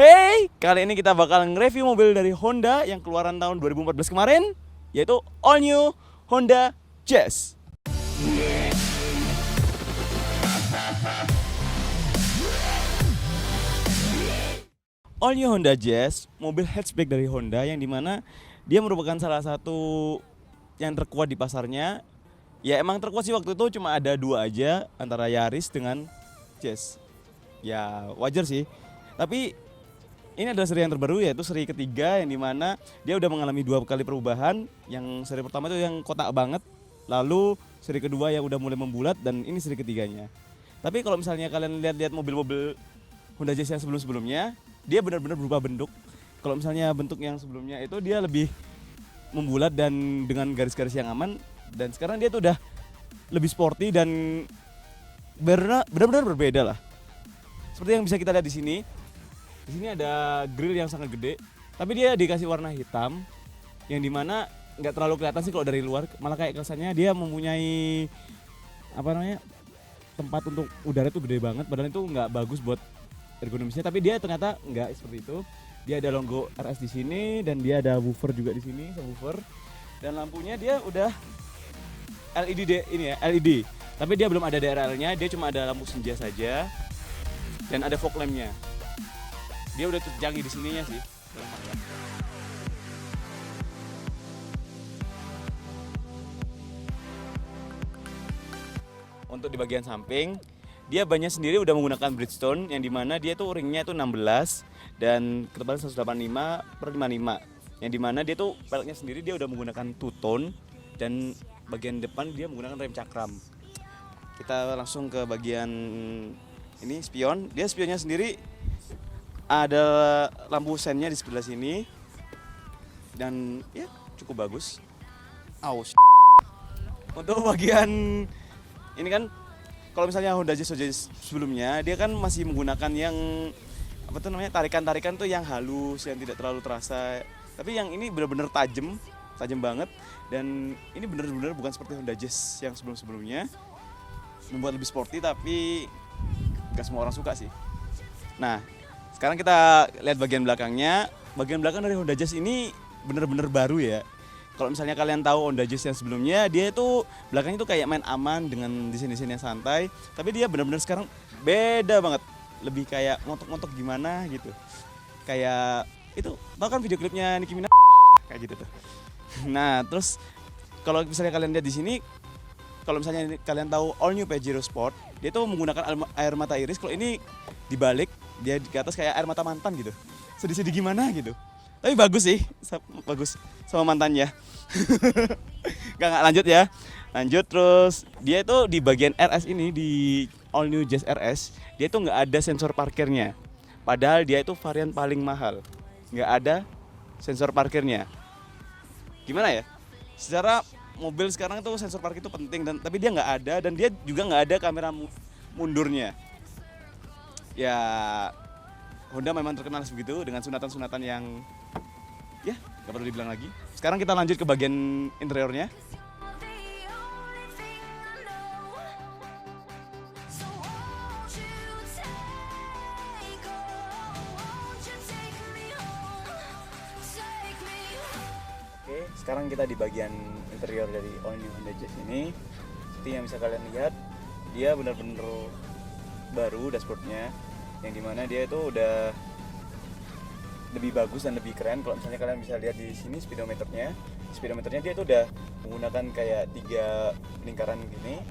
Hey, kali ini kita bakal nge-review mobil dari Honda yang keluaran tahun 2014 kemarin, yaitu all new Honda Jazz. All new Honda Jazz, mobil hatchback dari Honda yang dimana dia merupakan salah satu yang terkuat di pasarnya. Ya emang terkuat sih, waktu itu cuma ada dua aja antara Yaris dengan Jazz. Ya wajar sih. Tapi ini adalah seri yang terbaru, yaitu seri ketiga yang dimana dia udah mengalami dua kali perubahan. Yang seri pertama itu yang kotak banget, lalu seri kedua yang udah mulai membulat, dan ini seri ketiganya. Tapi kalau misalnya kalian lihat-lihat mobil-mobil Honda Jazz yang sebelum-sebelumnya, dia benar-benar berubah bentuk. Kalau misalnya bentuk yang sebelumnya itu dia lebih membulat dan dengan garis-garis yang aman, dan sekarang dia tuh udah lebih sporty dan benar-benar berbeda lah. Seperti yang bisa kita lihat di sini. Di sini ada grill yang sangat gede, tapi dia dikasih warna hitam, yang dimana nggak terlalu kelihatan sih kalau dari luar. Malah kayak kesannya dia mempunyai tempat untuk udara itu gede banget, padahal itu nggak bagus buat ergonomisnya. Tapi dia ternyata nggak seperti itu. Dia ada logo RS di sini, dan dia ada woofer juga di sini, subwoofer. Dan lampunya dia udah LED. Tapi dia belum ada DRL-nya, dia cuma ada lampu senja saja, dan ada fog lamp-nya. Dia udah terjangkau di sininya sih. Untuk di bagian samping, dia bannya sendiri udah menggunakan Bridgestone, yang dimana dia tuh ringnya itu 16 dan ketebalan 185/55, yang dimana dia tuh peleknya sendiri dia udah menggunakan two tone, dan bagian depan dia menggunakan rem cakram. Kita langsung ke bagian ini, spion. Dia spionnya sendiri ada lampu sennya di sebelah sini, dan ya cukup bagus. Untuk bagian ini kan, kalau misalnya Honda Jazz sebelumnya, dia kan masih menggunakan yang tarikan-tarikan tuh yang halus, yang tidak terlalu terasa. Tapi yang ini benar-benar tajam banget, dan ini benar-benar bukan seperti Honda Jazz yang sebelum-sebelumnya, membuat lebih sporty, tapi gak semua orang suka sih. Nah, sekarang kita lihat bagian belakangnya. Bagian belakang dari Honda Jazz ini benar-benar baru ya. Kalau misalnya kalian tahu Honda Jazz yang sebelumnya, dia itu belakangnya itu kayak main aman dengan desain-desain yang santai. Tapi dia benar-benar sekarang beda banget. Lebih kayak montok-montok gimana gitu. Kayak itu, bahkan video klipnya Nicki Minaj kayak gitu tuh. Nah, terus kalau misalnya kalian lihat di sini, kalau misalnya kalian tahu all new Pajero Sport, dia tuh menggunakan air mata iris. Kalau ini dibalik, dia di atas kayak air mata mantan gitu. Sedih-sedih gimana gitu. Tapi bagus sih, bagus sama mantannya. Nggak lanjut ya. Lanjut, terus dia itu di bagian RS ini, di all new Jazz RS, dia itu nggak ada sensor parkirnya. Padahal dia itu varian paling mahal. Nggak ada sensor parkirnya. Gimana ya? Secara mobil sekarang tuh sensor parkir itu penting, tapi dia nggak ada, dan dia juga nggak ada kamera mundurnya. Ya, Honda memang terkenal begitu dengan sunatan-sunatan yang ya nggak perlu dibilang lagi. Sekarang kita lanjut ke bagian interiornya. Oke, sekarang kita di bagian interior dari all new Honda Jazz ini. Seperti yang bisa kalian lihat, dia benar-benar baru dashboardnya, yang dimana dia itu udah lebih bagus dan lebih keren. Kalau misalnya kalian bisa lihat di sini speedometernya dia itu udah menggunakan kayak 3 lingkaran gini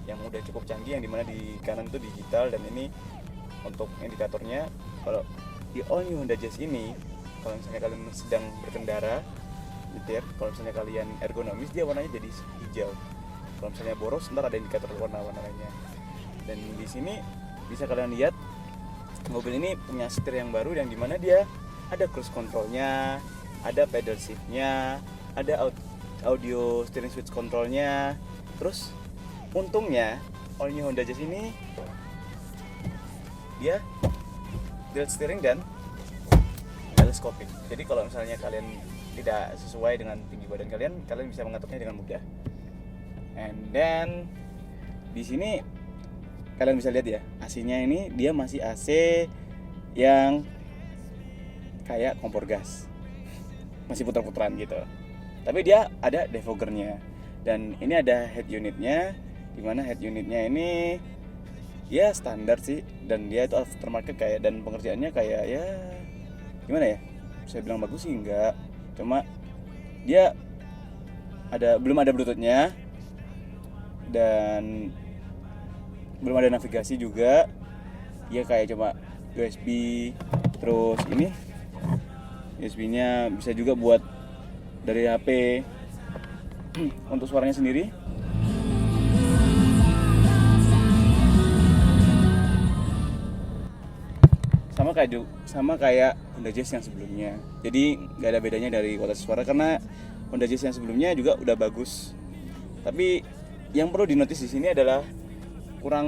yang udah cukup canggih, yang dimana di kanan itu digital, dan ini untuk indikatornya. Kalau di all new Honda Jazz ini, kalau misalnya kalian sedang berkendara nyetir, kalau misalnya kalian ergonomis, dia warnanya jadi hijau. Kalau misalnya boros, ntar ada indikator warna-warna lainnya. Dan di sini bisa kalian lihat mobil ini punya setir yang baru, yang dimana dia ada cruise controlnya, ada pedal shiftnya, ada audio steering switch controlnya. Terus untungnya all new Honda Jazz ini dia dual steering dan teleskopik. Jadi kalau misalnya kalian tidak sesuai dengan tinggi badan kalian bisa mengaturnya dengan mudah. And then di sini kalian bisa lihat ya, AC-nya ini dia masih AC yang kayak kompor gas, masih putar-putaran gitu. Tapi dia ada defoggernya, dan ini ada head unitnya, dimana head unitnya ini ya standar sih, dan dia itu aftermarket kayak, dan pengerjaannya kayak ya gimana ya, saya bilang bagus sih enggak, cuma dia belum ada bluetoothnya dan belum ada navigasi juga. Dia kayak cuma USB, terus ini USB-nya bisa juga buat dari HP. Untuk suaranya sendiri sama kayak Honda Jazz yang sebelumnya. Jadi nggak ada bedanya dari kualitas suara, karena Honda Jazz yang sebelumnya juga udah bagus. Tapi yang perlu dinotis di sini adalah kurang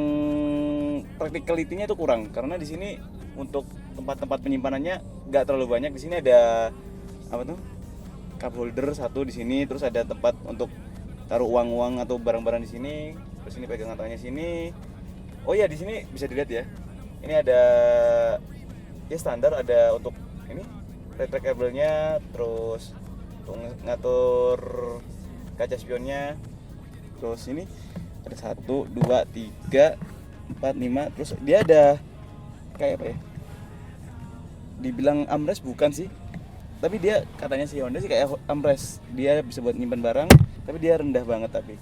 practicality-nya itu kurang, karena di sini untuk tempat-tempat penyimpanannya nggak terlalu banyak. Di sini ada cup holder satu di sini, terus ada tempat untuk taruh uang-uang atau barang-barang di sini. Terus ini pegangan tangannya sini. Oh iya, di sini bisa dilihat ya. Ini ada ya standar, ada untuk ini retractable-nya, terus untuk ngatur kaca spionnya. Terus ini ada 1, 2, 3, 4, 5. Terus dia ada kayak apa ya? Dibilang armrest bukan sih, tapi dia katanya si Honda sih kayak armrest. Dia bisa buat nyimpan barang, tapi dia rendah banget, tapi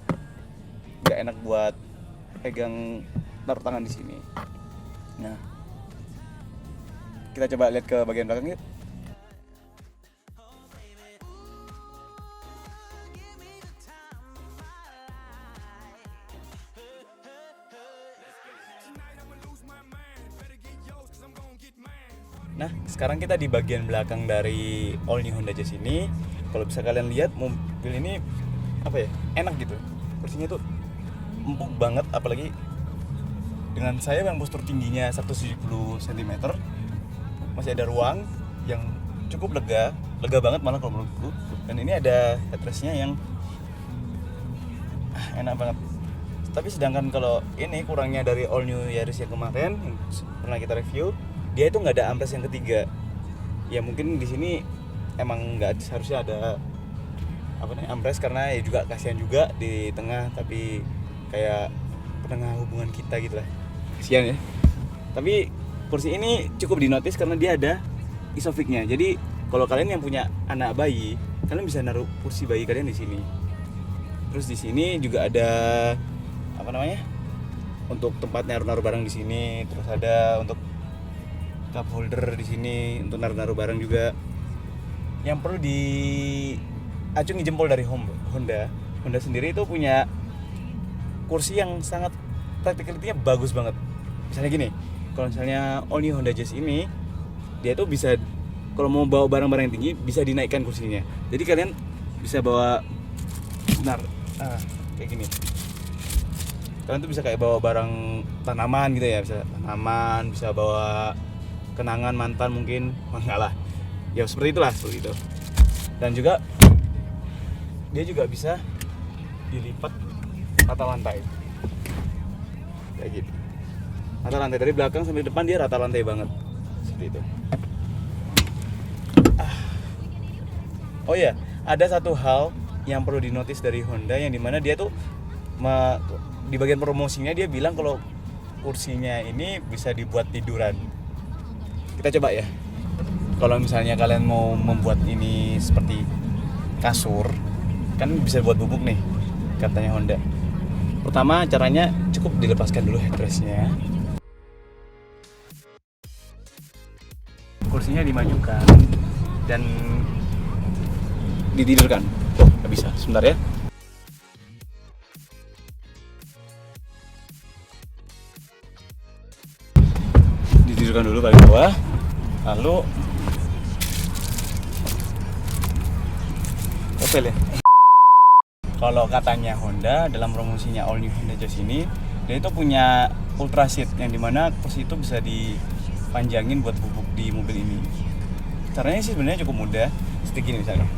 nggak enak buat pegang, taruh tangan di sini. Nah, kita coba lihat ke bagian belakang yuk. Nah, sekarang kita di bagian belakang dari all new Honda Jazz ini. Kalau bisa kalian lihat, mobil ini apa ya, enak gitu. Kursinya tuh empuk banget, apalagi dengan saya yang postur tingginya 170 cm, masih ada ruang yang cukup lega banget malah kalau menurutku. Dan ini ada headrestnya yang enak banget. Tapi sedangkan kalau ini kurangnya dari all new Yaris yang kemarin yang pernah kita review, dia itu nggak ada armrest yang ketiga. Ya mungkin di sini emang nggak seharusnya ada armrest, karena ya juga kasihan juga di tengah, tapi kayak penengah hubungan kita gitu lah, kasihan ya. Tapi kursi ini cukup dinotis karena dia ada isofix-nya. Jadi kalau kalian yang punya anak bayi, kalian bisa naruh kursi bayi kalian di sini. Terus di sini juga ada untuk tempat naruh barang di sini. Terus ada untuk cup holder di sini untuk naruh barang juga. Yang perlu diacungi jempol dari Honda sendiri itu punya kursi yang sangat practicality-nya bagus banget. Misalnya gini, kalau misalnya all new Honda Jazz ini, dia tuh bisa kalau mau bawa barang-barang yang tinggi bisa dinaikkan kursinya. Jadi kalian bisa bawa kayak gini. Kalian tuh bisa kayak bawa barang tanaman gitu ya, bisa bawa kenangan mantan mungkin, enggak lah. Ya seperti itu. Dan juga dia juga bisa dilipat rata lantai. Kayak gitu. Rata lantai dari belakang sampai depan, dia rata lantai banget. Seperti itu. Oh ya, ada satu hal yang perlu dinotis dari Honda, yang dimana dia tuh di bagian promosinya dia bilang kalau kursinya ini bisa dibuat tiduran. Kita coba ya. Kalau misalnya kalian mau membuat ini seperti kasur, kan bisa buat bubuk nih, katanya Honda. Pertama caranya cukup dilepaskan dulu headrestnya. Kursinya dimajukan dan ditidurkan. Oh, nggak bisa. Sebentar ya. Ditidurkan dulu paling bawah, lalu opel ya. Kalau katanya Honda dalam promosinya all new Honda Jazz ini, dia itu punya ultra seat yang dimana kursi itu bisa dipanjangin buat bubuk di mobil ini. Caranya sih sebenarnya cukup mudah. Seperti gini misalnya.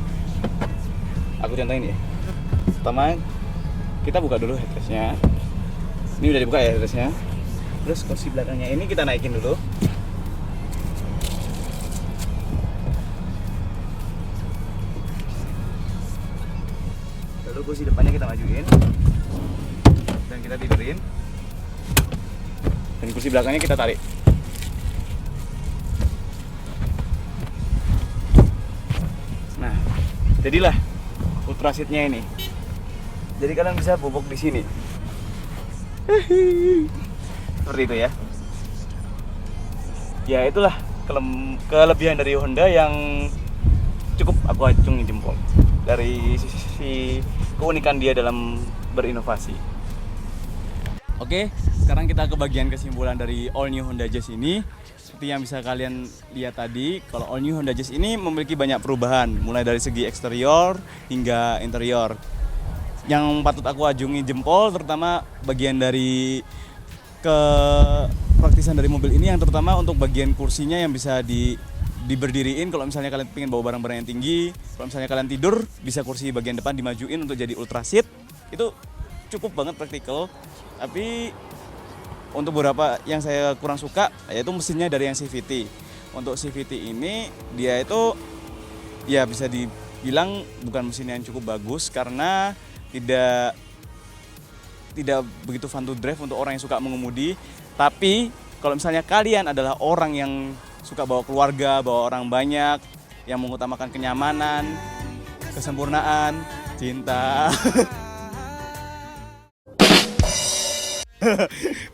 Aku contohin ya. Pertama kita buka dulu headrestnya. Ini udah dibuka ya headrestnya. Terus kursi belakangnya ini kita naikin dulu. Untuk kursi depannya kita majuin dan kita tidurin, dan kursi belakangnya kita tarik. Nah, jadilah ultra seatnya ini. Jadi kalian bisa bobok di sini. Seperti itu ya. Ya itulah kelebihan dari Honda yang cukup aku acungi jempol dari sisi keunikan dia dalam berinovasi. Oke, sekarang kita ke bagian kesimpulan dari All New Honda Jazz ini. Seperti yang bisa kalian lihat tadi, kalau All New Honda Jazz ini memiliki banyak perubahan, mulai dari segi eksterior hingga interior. Yang patut aku ajungi jempol terutama bagian dari kepraktisan dari mobil ini, yang terutama untuk bagian kursinya yang bisa diberdiriin. Kalau misalnya kalian pengen bawa barang-barang yang tinggi, kalau misalnya kalian tidur, bisa kursi bagian depan dimajuin untuk jadi ultra seat. Itu cukup banget praktikal. Tapi untuk beberapa yang saya kurang suka, yaitu mesinnya dari yang CVT. Untuk CVT ini dia itu ya bisa dibilang bukan mesin yang cukup bagus karena tidak begitu fun to drive untuk orang yang suka mengemudi. Tapi kalau misalnya kalian adalah orang yang suka bawa keluarga, bawa orang banyak, yang mengutamakan kenyamanan, kesempurnaan, cinta.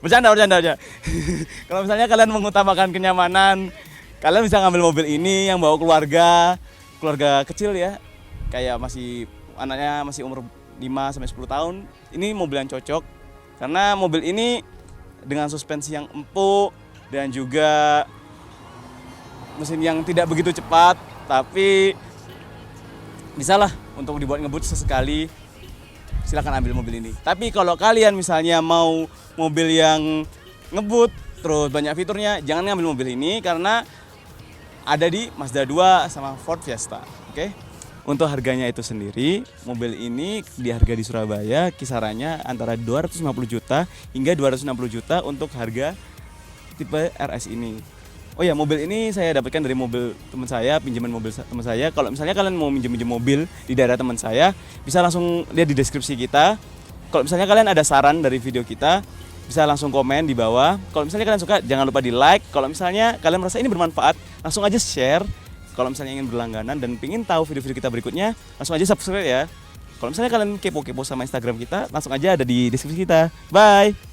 Bercanda aja. Kalau misalnya kalian mengutamakan kenyamanan, kalian bisa ngambil mobil ini yang bawa keluarga kecil ya. Kayak anaknya masih umur 5-10 tahun. Ini mobil yang cocok karena mobil ini dengan suspensi yang empuk dan juga mesin yang tidak begitu cepat, tapi bisalah untuk dibuat ngebut sesekali. Silakan ambil mobil ini. Tapi kalau kalian misalnya mau mobil yang ngebut terus banyak fiturnya, jangan ngambil mobil ini karena ada di Mazda 2 sama Ford Fiesta. Oke. Untuk harganya itu sendiri, mobil ini di harga di Surabaya kisarannya antara 250 juta hingga 260 juta untuk harga tipe RS ini. Oh ya, mobil ini saya dapatkan dari mobil teman saya, pinjaman mobil teman saya. Kalau misalnya kalian mau minjem mobil di daerah teman saya, bisa langsung lihat di deskripsi kita. Kalau misalnya kalian ada saran dari video kita, bisa langsung komen di bawah. Kalau misalnya kalian suka, jangan lupa di like. Kalau misalnya kalian merasa ini bermanfaat, langsung aja share. Kalau misalnya ingin berlangganan dan pengen tahu video-video kita berikutnya, langsung aja subscribe ya. Kalau misalnya kalian kepo-kepo sama Instagram kita, langsung aja ada di deskripsi kita. Bye!